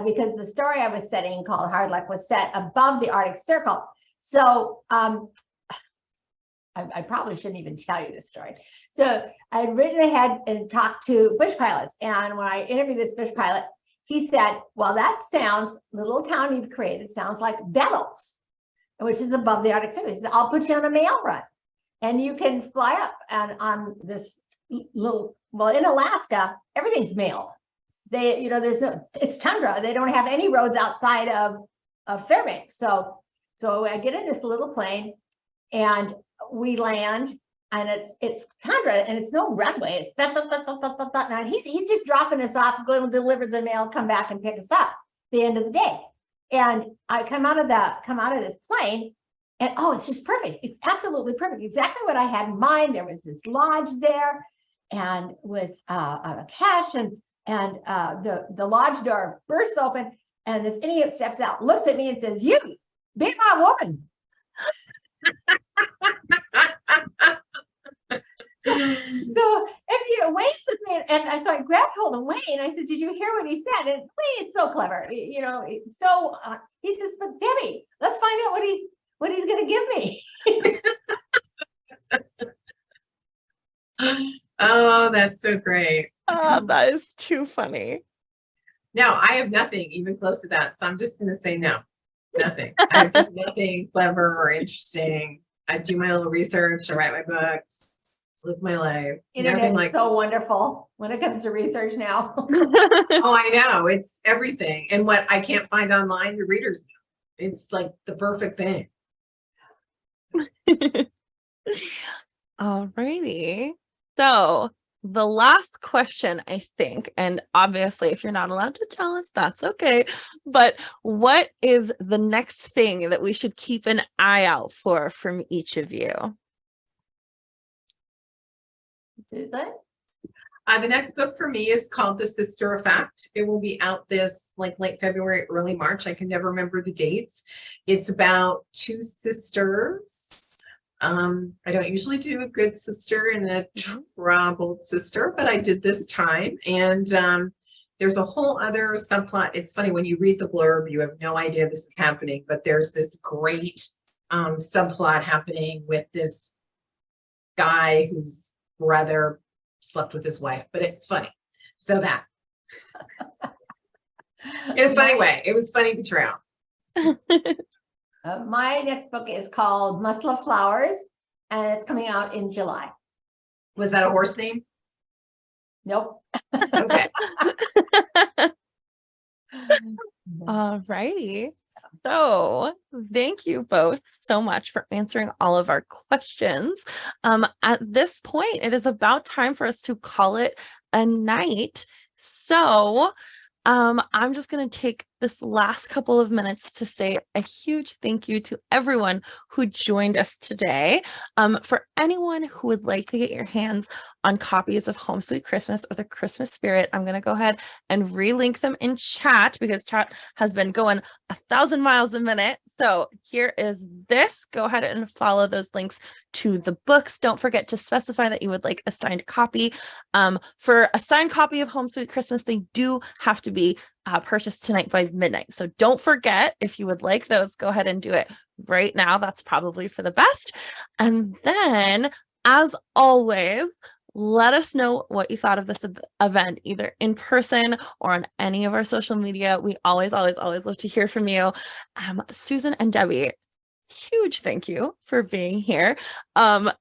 because the story I was setting called Hard Luck was set above the Arctic Circle. So I probably shouldn't even tell you this story. So I'd written ahead and talked to bush pilots. And when I interviewed this bush pilot, he said, well, that sounds, the little town you've created sounds like Bettles, which is above the Arctic Circle. He said, I'll put you on a mail run and you can fly up and on this little, well, in Alaska, everything's mailed. They, it's tundra. They don't have any roads outside of Fairbanks. So I get in this little plane and we land. and it's Sandra, and it's no runway. It's that. Now he's just dropping us off, going to deliver the mail, come back and pick us up at the end of the day. And I come out of this plane, and oh, it's just perfect. It's absolutely perfect. Exactly what I had in mind. There was this lodge there, and with a cache, and the lodge door bursts open, and this idiot steps out, looks at me, and says, "You, be my woman." So Wayne says me, and so I grabbed hold of Wayne. I said, "Did you hear what he said?" And Wayne is so clever, you know. So he says, "But Debbie, let's find out what he's going to give me." Oh, that's so great. Oh, that is too funny. Now I have nothing even close to that, so I'm just going to say no, nothing. I do nothing clever or interesting. I do my little research. I write my books. Live my life. Internet is so wonderful when it comes to research now. Oh, I know. It's everything. And what I can't find online, the readers know. It's like the perfect thing. All righty. So the last question, I think, and obviously if you're not allowed to tell us, that's okay. But what is the next thing that we should keep an eye out for from each of you? Susan? The next book for me is called The Sister Effect. It will be out this like late February, early March. I can never remember the dates. It's about two sisters. I don't usually do a good sister and a troubled sister, but I did this time. And there's a whole other subplot. It's funny, when you read the blurb, you have no idea this is happening, but there's this great subplot happening with this guy whose brother slept with his wife, but it's funny. So that in a funny way, it was funny betrayal. My next book is called Must Love Flowers, and it's coming out in July. Was that a horse name? Nope. Okay. All righty. So thank you both so much for answering all of our questions. At this point, it is about time for us to call it a night. So I'm just going to take this last couple of minutes to say a huge thank you to everyone who joined us today. For anyone who would like to get your hands on copies of Home Sweet Christmas or The Christmas Spirit, I'm going to go ahead and relink them in chat because chat has been going 1,000 miles a minute. So here is this. Go ahead and follow those links to the books. Don't forget to specify that you would like a signed copy. For a signed copy of Home Sweet Christmas, they do have to be purchased tonight by midnight. So don't forget, if you would like those, go ahead and do it right now. That's probably for the best. And then, as always, let us know what you thought of this event, either in person or on any of our social media. We always, always, always love to hear from you. Susan and Debbie, huge thank you for being here.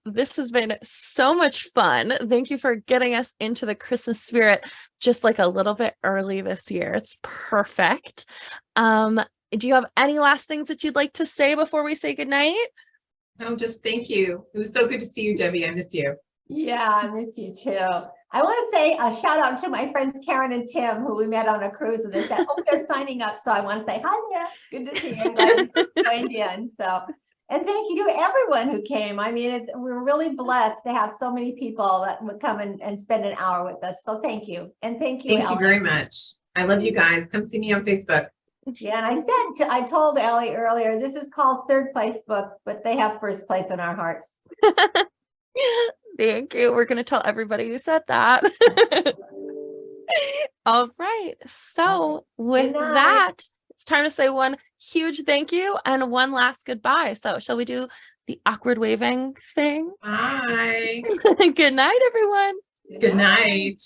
This has been so much fun. Thank you for getting us into the Christmas spirit just like a little bit early this year. It's perfect. Do you have any last things that you'd like to say before we say goodnight? No, just thank you. It was so good to see you, Debbie. I miss you. Yeah, I miss you too. I want to say a shout out to my friends Camryn and Tim, who we met on a cruise, and they said, "Oh, they're signing up." So I want to say hi there. Good to see you. Glad you joined in. So, and thank you to everyone who came. I mean, we're really blessed to have so many people that would come and spend an hour with us. So thank you, and thank you. Thank you very much. I love you guys. Come see me on Facebook. Yeah, and I told Ellie earlier, this is called Third Place Book, but they have first place in our hearts. Thank you. We're going to tell everybody who said that. All right. So with that, it's time to say one huge thank you and one last goodbye. So shall we do the awkward waving thing? Bye. Good night, everyone. Good night.